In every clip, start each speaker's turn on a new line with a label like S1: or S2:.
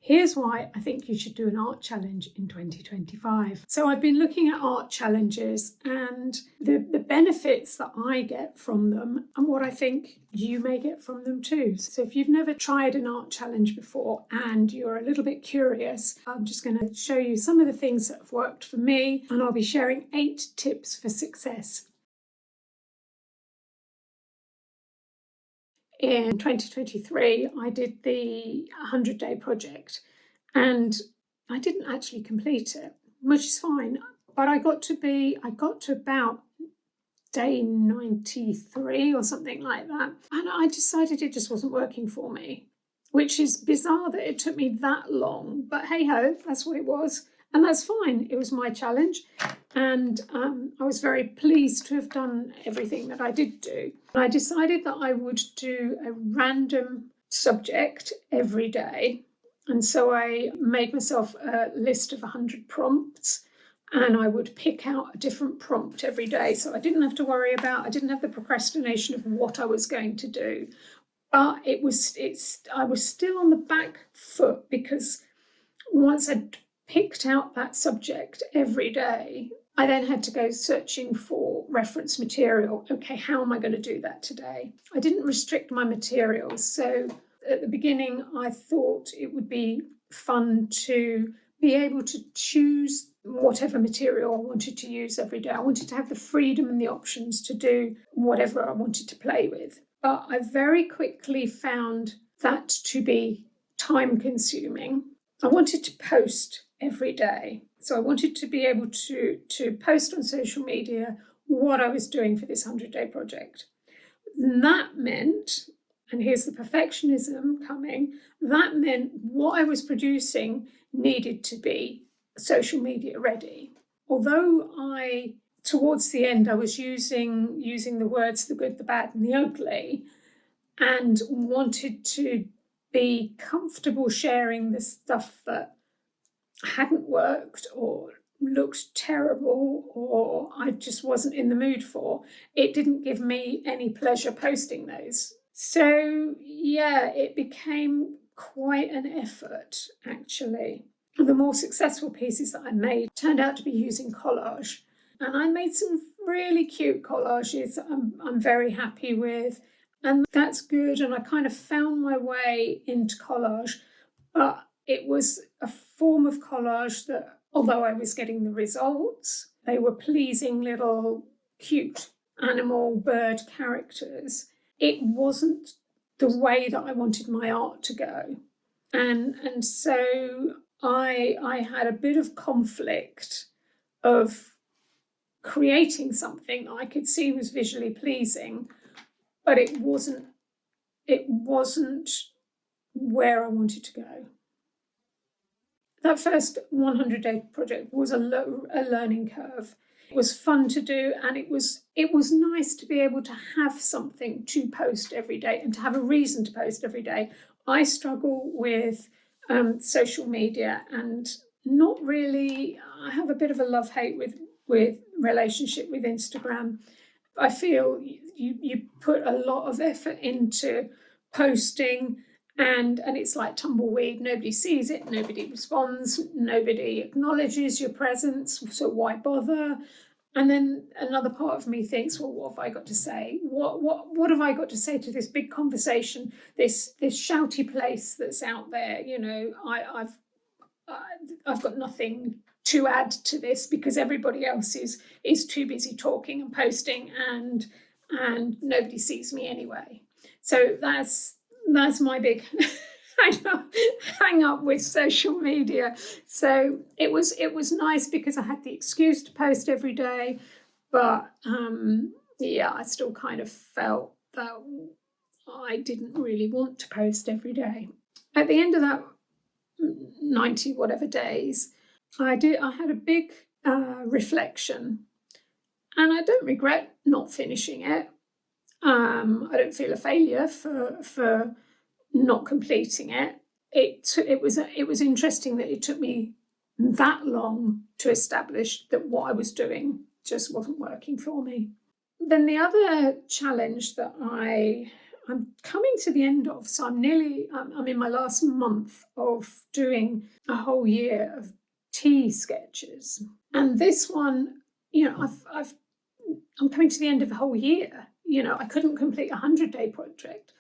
S1: Here's why I think you should do an art challenge in 2025. So I've been looking at art challenges and the benefits that I get from them and what I think you may get from them too. So if you've never tried an art challenge before and you're a little bit curious, I'm just going to show you some of the things that have worked for me, and I'll be sharing 8 tips for success. In 2023, I did the 100-day project and I didn't actually complete it, which is fine. But I got to about day 93 or something like that. And I decided it just wasn't working for me, which is bizarre that it took me that long. But hey ho, that's what it was. And that's fine. It was my challenge. And I was very pleased to have done everything that I did do. I decided that I would do a random subject every day. And so I made myself a list of 100 prompts, and I would pick out a different prompt every day. So I didn't have to worry about, I didn't have the procrastination of what I was going to do. But I was still on the back foot, because once I'd picked out that subject every day, I then had to go searching for reference material. Okay, how am I going to do that today? I didn't restrict my materials. So at the beginning, I thought it would be fun to be able to choose whatever material I wanted to use every day. I wanted to have the freedom and the options to do whatever I wanted to play with. But I very quickly found that to be time consuming. I wanted to post every day. So I wanted to be able to post on social media what I was doing for this 100-day project. And that meant, and here's the perfectionism coming, that meant what I was producing needed to be social media ready. Although towards the end, I was using the words the good, the bad, and the ugly, and wanted to be comfortable sharing the stuff that hadn't worked or looked terrible or I just wasn't in the mood for. It didn't give me any pleasure posting those. So yeah, it became quite an effort, actually. The more successful pieces that I made turned out to be using collage. And I made some really cute collages that I'm very happy with. And that's good. And I kind of found my way into collage. But it was a form of collage that, although I was getting the results, they were pleasing little cute animal bird characters. It wasn't the way that I wanted my art to go. And so I had a bit of conflict of creating something I could see was visually pleasing, but it wasn't where I wanted to go. That first 100-day project was a learning curve. It was fun to do, and it was nice to be able to have something to post every day and to have a reason to post every day. I struggle with social media, and not really. I have a bit of a love-hate with relationship with Instagram. I feel you put a lot of effort into posting, and it's like tumbleweed. Nobody sees it, nobody responds, nobody acknowledges your presence, so why bother? And then another part of me thinks, well, what have I got to say? What have I got to say to this big conversation, this shouty place that's out there? You know, I've got nothing to add to this because everybody else is too busy talking and posting, and nobody sees me anyway. So that's my big hang up with social media. So it was nice because I had the excuse to post every day, but I still kind of felt that I didn't really want to post every day. At the end of that 90 whatever days, I had a big reflection, and I don't regret not finishing it. I don't feel a failure for not completing it. It was interesting that it took me that long to establish that what I was doing just wasn't working for me. Then the other challenge that I I'm coming to the end of, so I'm in my last month of doing a whole year of tea sketches. And this one, I'm coming to the end of a whole year. I couldn't complete a 100-day project,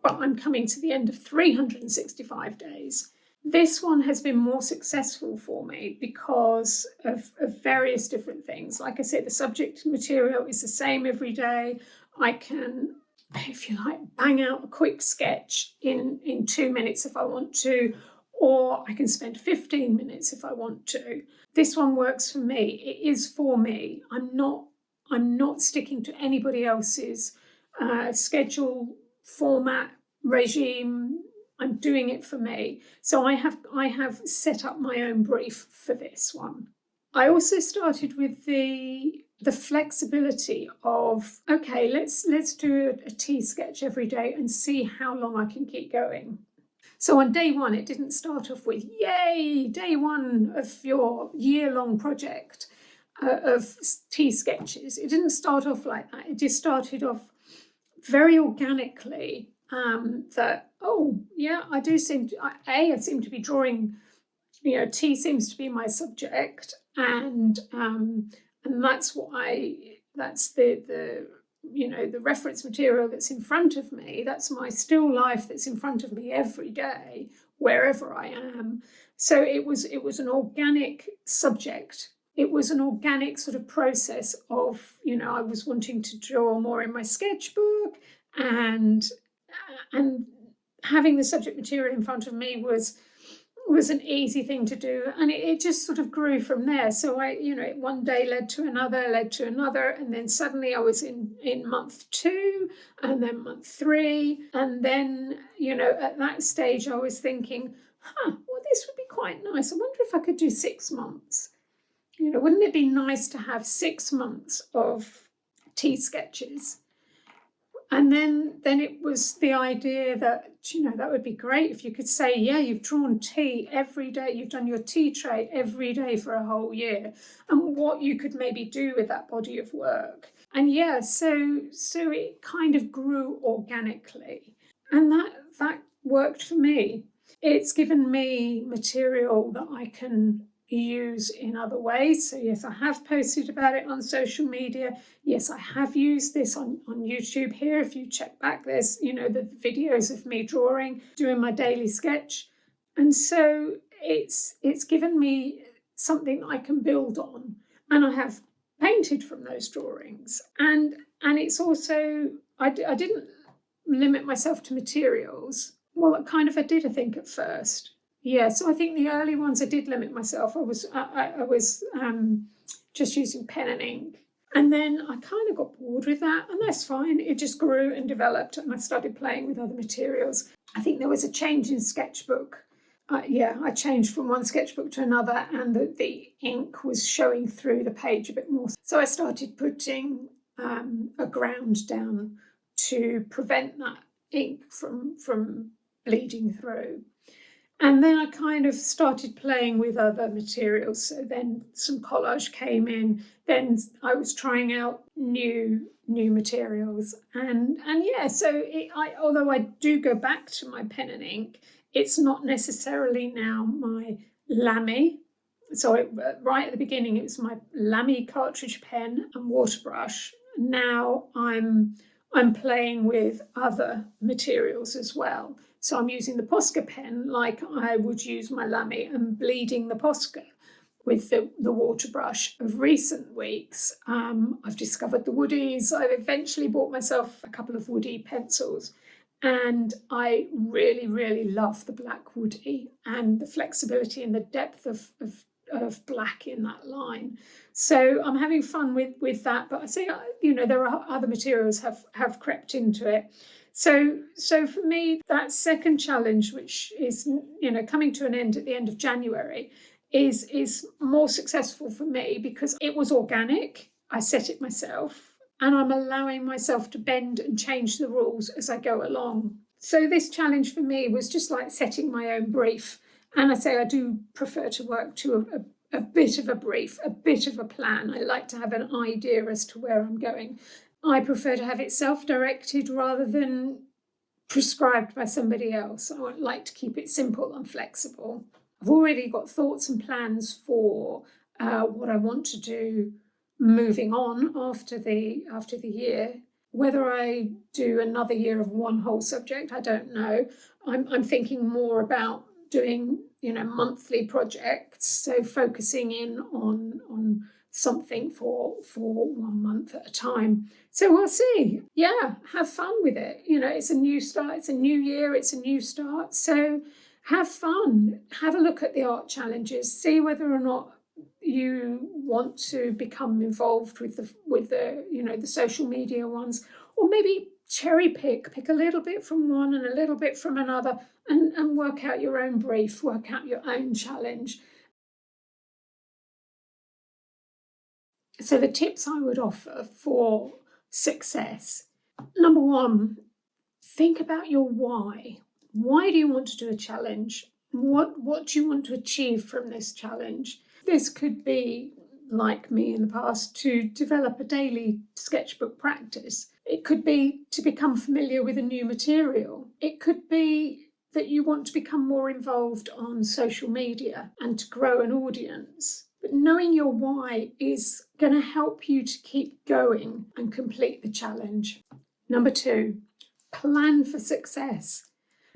S1: but I'm coming to the end of 365 days. This one has been more successful for me because of various different things. Like I said, the subject material is the same every day. I can, if you like, bang out a quick sketch in 2 minutes if I want to, or I can spend 15 minutes if I want to. This one works for me. It is for me. I'm not sticking to anybody else's schedule, format, regime. I'm doing it for me. So I have set up my own brief for this one. I also started with the flexibility of, okay, let's do a tea sketch every day and see how long I can keep going. So on day one, it didn't start off with, yay, day one of your year-long project of tea sketches. It didn't start off like that. It just started off very organically. That, oh yeah, I seem to be drawing, tea seems to be my subject, and that's the reference material that's in front of me. That's my still life that's in front of me every day, wherever I am. So it was an organic subject. It was an organic sort of process of, I was wanting to draw more in my sketchbook, and having the subject material in front of me was an easy thing to do, and it just sort of grew from there. So one day led to another, and then suddenly I was in month 2, and then month 3, and then at that stage I was thinking, well, this would be quite nice. I wonder if I could do 6 months. Wouldn't it be nice to have 6 months of tea sketches? And then it was the idea that, that would be great if you could say, yeah, you've drawn tea every day, you've done your tea tray every day for a whole year, and what you could maybe do with that body of work. And yeah, so it kind of grew organically, and that worked for me. It's given me material that I can use in other ways. So yes, I have posted about it on social media. Yes, I have used this on YouTube here. If you check back, there's the videos of me doing my daily sketch. And so it's given me something that I can build on, and I have painted from those drawings. And it's also, I didn't limit myself to materials. Well, I did, I think, at first. Yeah, so I think the early ones I did limit myself. I was just using pen and ink. And then I kind of got bored with that, and that's fine. It just grew and developed, and I started playing with other materials. I think there was a change in sketchbook. I changed from one sketchbook to another, and the ink was showing through the page a bit more. So I started putting a ground down to prevent that ink from bleeding through. And then I kind of started playing with other materials. So then some collage came in. Then I was trying out new materials. And yeah, so although I do go back to my pen and ink, it's not necessarily now my Lamy. So right at the beginning, it was my Lamy cartridge pen and water brush. Now I'm playing with other materials as well. So I'm using the Posca pen like I would use my Lamy, and bleeding the Posca with the water brush. Of recent weeks, I've discovered the woodies. I've eventually bought myself a couple of woody pencils, and I really, really love the black woody and the flexibility and the depth of black in that line. So I'm having fun with that, but I say, there are other materials have crept into it. So for me, that second challenge, which is, coming to an end at the end of January, is more successful for me because it was organic. I set it myself, and I'm allowing myself to bend and change the rules as I go along. So this challenge for me was just like setting my own brief. And I do prefer to work to a bit of a brief, a bit of a plan. I like to have an idea as to where I'm going. I prefer to have it self-directed rather than prescribed by somebody else. I would like to keep it simple and flexible. I've already got thoughts and plans for what I want to do moving on after the year. Whether I do another year of one whole subject, I don't know. I'm thinking more about doing, monthly projects, so focusing in on something for 1 month at a time. So we'll see. Yeah, have fun with it. It's a new start, it's a new year, it's a new start. So have fun. Have a look at the art challenges, see whether or not you want to become involved with the social media ones, or maybe cherry pick a little bit from one and a little bit from another, and work out your own brief, work out your own challenge. So the tips I would offer for success: number one, think about your why. Why do you want to do a challenge? What do you want to achieve from this challenge? This could be, like me in the past, to develop a daily sketchbook practice. It could be to become familiar with a new material. It could be that you want to become more involved on social media and to grow an audience. But knowing your why is going to help you to keep going and complete the challenge. Number two, plan for success.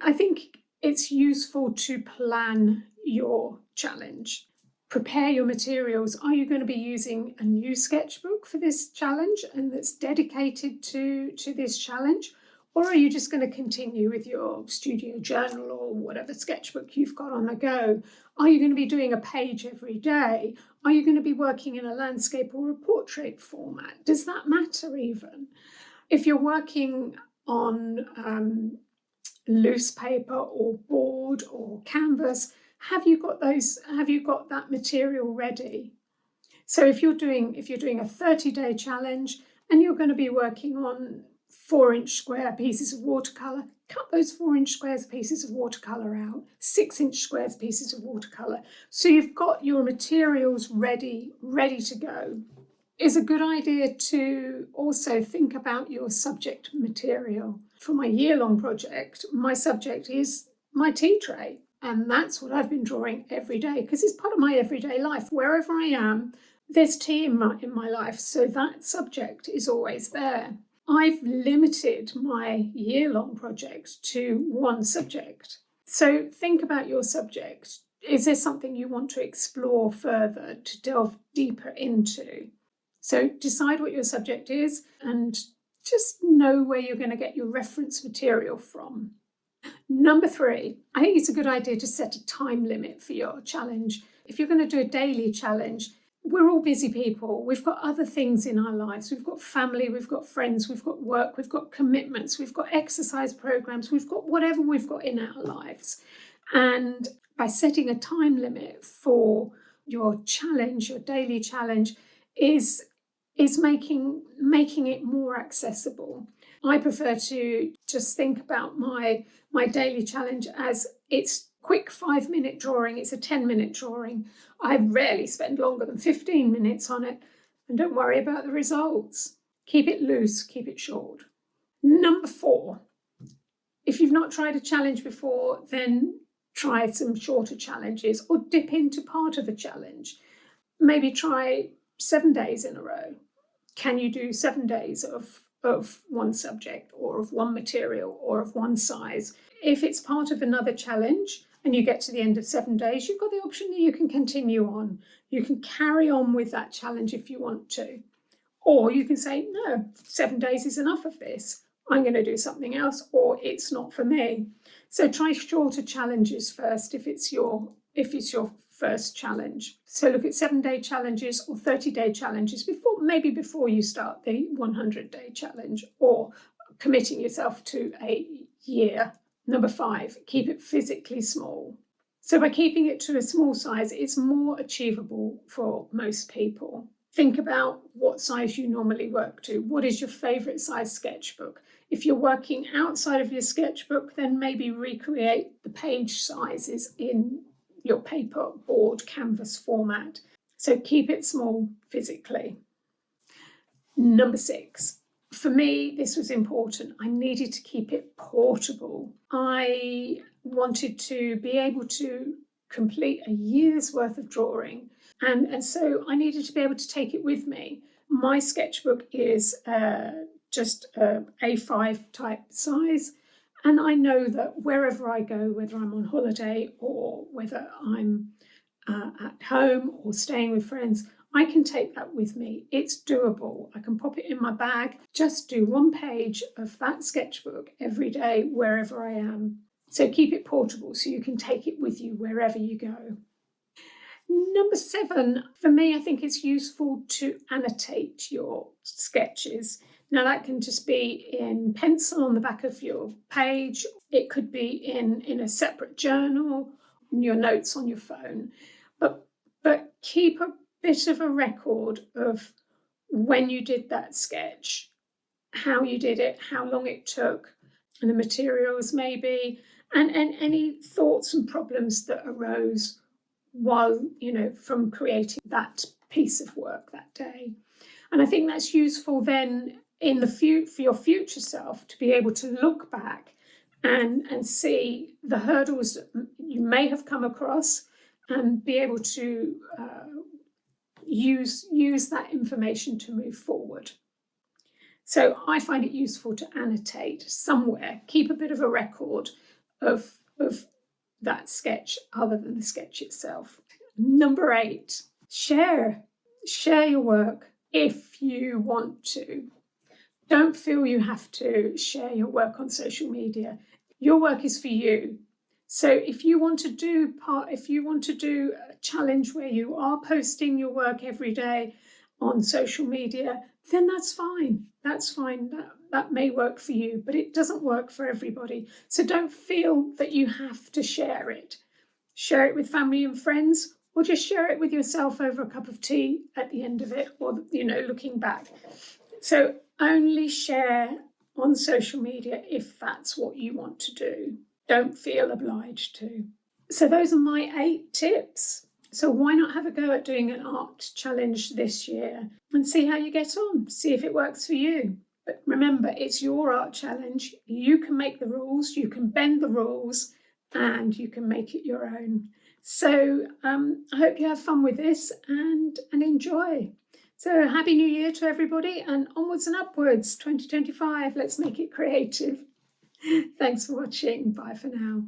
S1: I think it's useful to plan your challenge. Prepare your materials. Are you going to be using a new sketchbook for this challenge and that's dedicated to this challenge? Or are you just going to continue with your studio journal or whatever sketchbook you've got on the go? Are you going to be doing a page every day? Are you going to be working in a landscape or a portrait format? Does that matter even? If you're working on loose paper or board or canvas, have you got that material ready? So if you're doing a 30-day challenge and you're going to be working on 4-inch square pieces of watercolor, cut those 4-inch squares pieces of watercolor out, 6-inch squares pieces of watercolor, so you've got your materials ready to go. It's a good idea to also think about your subject material. For my year-long project, my subject is my tea tray, and that's what I've been drawing every day because it's part of my everyday life. Wherever I am, there's tea in my life, so that subject is always there. I've limited my year-long project to one subject. So think about your subject. Is there something you want to explore further, to delve deeper into? So decide what your subject is and just know where you're going to get your reference material from. Number three, I think it's a good idea to set a time limit for your challenge. If you're going to do a daily challenge, we're all busy people. We've got other things in our lives. We've got family, we've got friends, we've got work, we've got commitments, we've got exercise programs, we've got whatever we've got in our lives. And by setting a time limit for your challenge, your daily challenge, is making it more accessible. I prefer to just think about my daily challenge as it's quick 5-minute drawing, it's a 10-minute drawing. I rarely spend longer than 15 minutes on it, and don't worry about the results. Keep it loose, keep it short. Number four, if you've not tried a challenge before, then try some shorter challenges or dip into part of a challenge. Maybe try 7 days in a row. Can you do 7 days of one subject or of one material or of one size? If it's part of another challenge and you get to the end of 7 days, you've got the option that you can continue on. You can carry on with that challenge if you want to. Or you can say, no, 7 days is enough of this. I'm going to do something else, or it's not for me. So try shorter challenges first if it's your first challenge. So look at 7-day challenges or 30-day challenges before you start the 100-day challenge or committing yourself to a year. Number 5, keep it physically small. So by keeping it to a small size, it's more achievable for most people. Think about what size you normally work to. What is your favourite size sketchbook? If you're working outside of your sketchbook, then maybe recreate the page sizes in your paper, board, canvas format. So keep it small physically. Number 6, For me, this was important. I needed to keep it portable. I wanted to be able to complete a year's worth of drawing, and so I needed to be able to take it with me. My sketchbook is just A5 type size, and I know that wherever I go, whether I'm on holiday or whether I'm at home or staying with friends, I can take that with me. It's doable. I can pop it in my bag, just do one page of that sketchbook every day, wherever I am. So keep it portable so you can take it with you wherever you go. Number 7, for me, I think it's useful to annotate your sketches. Now, that can just be in pencil on the back of your page. It could be in a separate journal, in your notes on your phone. But keep a bit of a record of when you did that sketch, how you did it, how long it took, and the materials maybe, and any thoughts and problems that arose while, from creating that piece of work that day. And I think that's useful then for your future self to be able to look back and see the hurdles that you may have come across and be able to use that information to move forward. So I find it useful to annotate somewhere, keep a bit of a record of that sketch other than the sketch itself. Number 8, share your work if you want to. Don't feel you have to share your work on social media. Your work is for you. So if you want to do a challenge where you are posting your work every day on social media, then that's fine. That's fine. That may work for you, but it doesn't work for everybody. So don't feel that you have to share it. Share it with family and friends, or just share it with yourself over a cup of tea at the end of it, or looking back. So only share on social media if that's what you want to do. Don't feel obliged to. So those are my 8 tips. So why not have a go at doing an art challenge this year and see how you get on, see if it works for you. But remember, it's your art challenge. You can make the rules, you can bend the rules, and you can make it your own. So I hope you have fun with this and enjoy. So Happy New Year to everybody, and onwards and upwards, 2025. Let's make it creative. Thanks for watching. Bye for now.